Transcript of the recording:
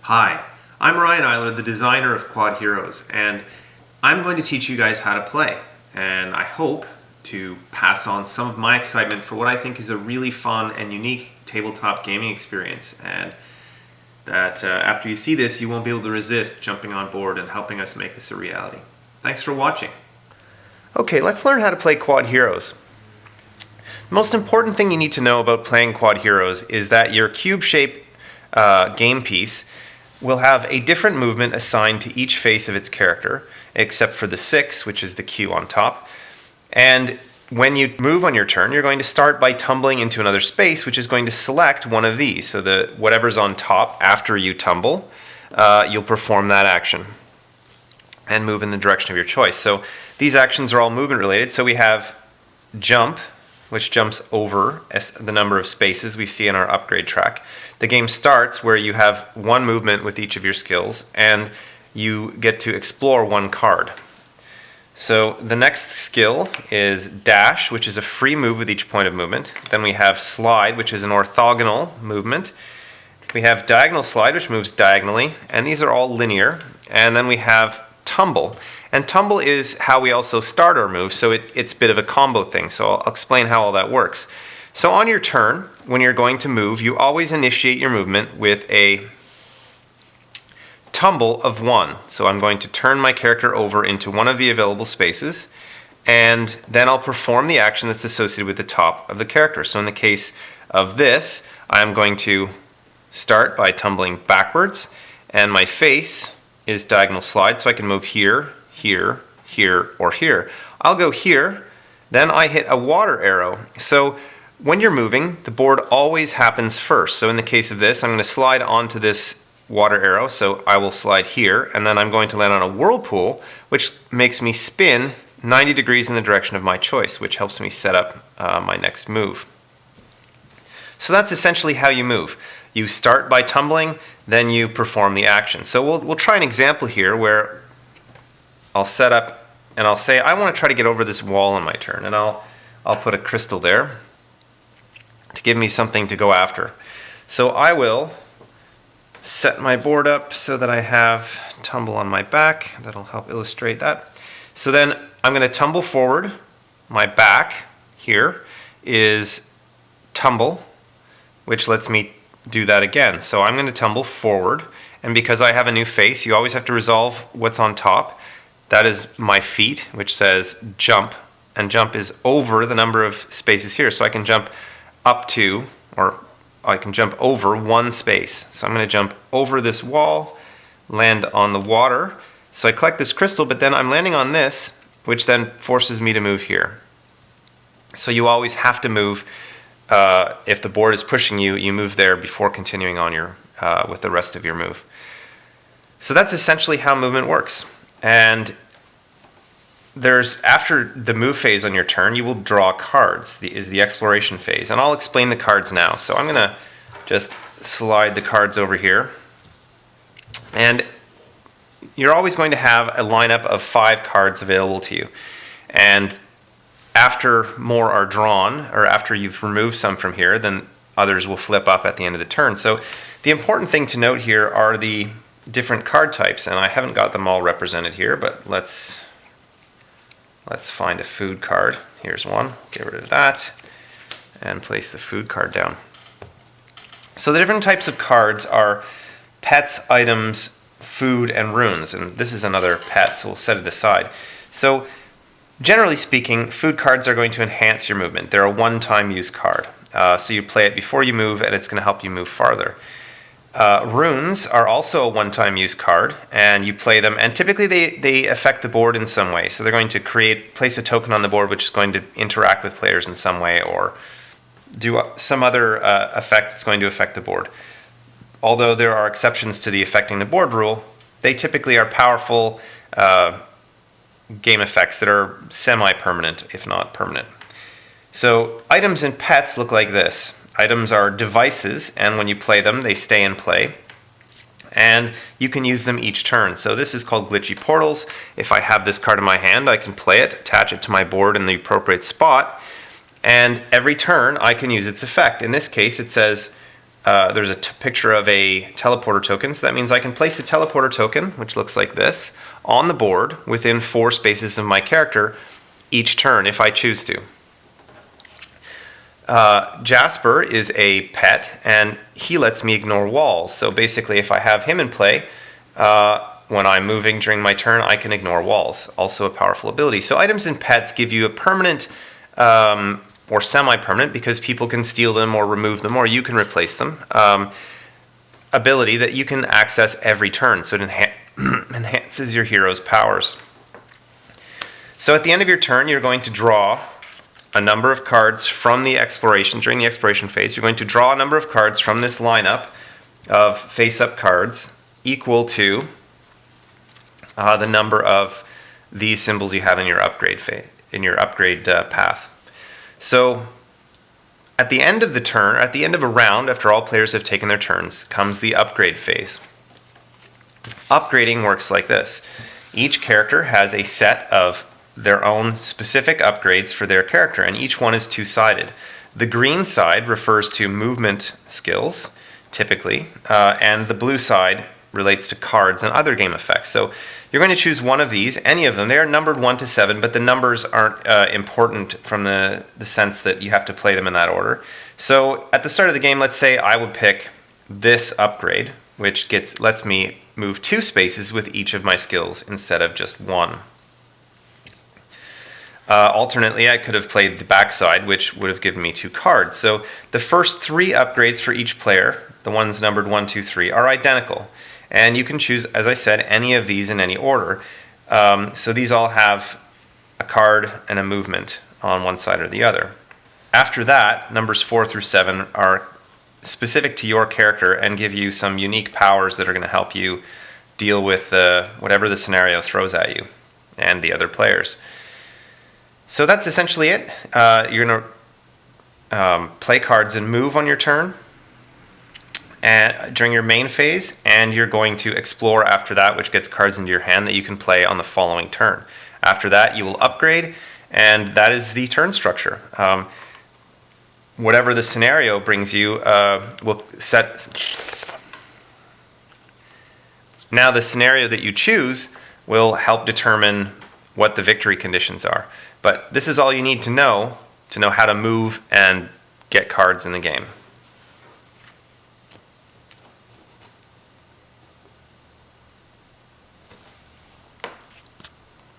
Hi, I'm Ryan Eiler, the designer of Quodd Heroes, and I'm going to teach you guys how to play. And I hope to pass on some of my excitement for what I think is a really fun and unique tabletop gaming experience. And that after you see this, you won't be able to resist jumping on board and helping us make this a reality. Thanks for watching. Okay, let's learn how to play Quodd Heroes. The most important thing you need to know about playing Quodd Heroes is that your cube-shaped game piece will have a different movement assigned to each face of its character, except for the 6, which is the Q on top. And when you move on your turn, you're going to start by tumbling into another space, which is going to select one of these. So whatever's on top after you tumble, you'll perform that action and move in the direction of your choice. So these actions are all movement related. So we have jump, which jumps over the number of spaces we see in our upgrade track. The game starts where you have one movement with each of your skills, and you get to explore one card. So the next skill is dash, which is a free move with each point of movement. Then we have slide, which is an orthogonal movement. We have diagonal slide, which moves diagonally, and these are all linear. And then we have tumble. And tumble is how we also start our move, so it's a bit of a combo thing. So I'll explain how all that works. So on your turn, when you're going to move, you always initiate your movement with a tumble of 1. So I'm going to turn my character over into one of the available spaces, and then I'll perform the action that's associated with the top of the character. So in the case of this, I'm going to start by tumbling backwards, and my face is diagonal slide, so I can move here, here, here, or here. I'll go here, then I hit a water arrow. So when you're moving, the board always happens first. So in the case of this, I'm going to slide onto this water arrow, so I will slide here, and then I'm going to land on a whirlpool, which makes me spin 90 degrees in the direction of my choice, which helps me set up my next move. So that's essentially how you move. You start by tumbling, then you perform the action. So we'll try an example here where I'll set up and I'll say I want to try to get over this wall on my turn, and I'll put a crystal there to give me something to go after. So I will set my board up so that I have tumble on my back. That'll help illustrate that. So then I'm going to tumble forward. My back here is tumble, which lets me do that again. So I'm going to tumble forward, and because I have a new face, you always have to resolve what's on top. That is my feet, which says jump, and jump is over the number of spaces here. So I can jump up to, or I can jump over one space. So I'm going to jump over this wall, land on the water. So I collect this crystal, but then I'm landing on this, which then forces me to move here. So you always have to move. If the board is pushing you, you move there before continuing on with the rest of your move. So that's essentially how movement works. And after the move phase on your turn, you will draw cards, is the exploration phase. And I'll explain the cards now. So I'm going to just slide the cards over here. And you're always going to have a lineup of 5 cards available to you. And after more are drawn, or after you've removed some from here, then others will flip up at the end of the turn. So the important thing to note here are the different card types, and I haven't got them all represented here, but let's find a food card. Here's one. Get rid of that and place the food card down. So the different types of cards are pets, items, food, and runes, and this is another pet, so we'll set it aside. So generally speaking, food cards are going to enhance your movement. They're a one-time use card. So you play it before you move, and it's going to help you move farther. Runes are also a one-time use card, and you play them, and typically they affect the board in some way. So they're going to place a token on the board which is going to interact with players in some way, or do some other effect that's going to affect the board. Although there are exceptions to the affecting the board rule, they typically are powerful game effects that are semi-permanent, if not permanent. So items and pets look like this. Items are devices, and when you play them, they stay in play. And you can use them each turn. So this is called glitchy portals. If I have this card in my hand, I can play it, attach it to my board in the appropriate spot, and every turn I can use its effect. In this case, it says there's a picture of a teleporter token, so that means I can place a teleporter token, which looks like this, on the board within 4 spaces of my character each turn if I choose to. Jasper is a pet, and he lets me ignore walls. So basically, if I have him in play, when I'm moving during my turn, I can ignore walls. Also a powerful ability. So items and pets give you a permanent or semi-permanent, because people can steal them or remove them, or you can replace them, ability that you can access every turn. So it enhances your hero's powers. So at the end of your turn, you're going to draw a number of cards from the exploration. During the exploration phase, you're going to draw a number of cards from this lineup of face-up cards equal to the number of these symbols you have in your upgrade path. So at the end of the turn, at the end of a round, after all players have taken their turns, comes the upgrade phase. Upgrading works like this. Each character has a set of their own specific upgrades for their character, and each one is 2-sided. The green side refers to movement skills, typically, and the blue side relates to cards and other game effects. So you're going to choose one of these, any of them. They are numbered 1 to 7, but the numbers aren't important from the sense that you have to play them in that order. So at the start of the game, let's say I would pick this upgrade, which lets me move 2 spaces with each of my skills instead of just 1. Alternately, I could have played the backside, which would have given me 2 cards. So the first 3 upgrades for each player, the ones numbered 1, 2, 3, are identical. And you can choose, as I said, any of these in any order. So these all have a card and a movement on one side or the other. After that, numbers 4 through 7 are specific to your character and give you some unique powers that are going to help you deal with whatever the scenario throws at you and the other players. So that's essentially it. You're going to play cards and move on your turn and during your main phase, and you're going to explore after that, which gets cards into your hand that you can play on the following turn. After that, you will upgrade, and that is the turn structure. Whatever the scenario brings you will set. Now the scenario that you choose will help determine what the victory conditions are. But this is all you need to know how to move and get cards in the game.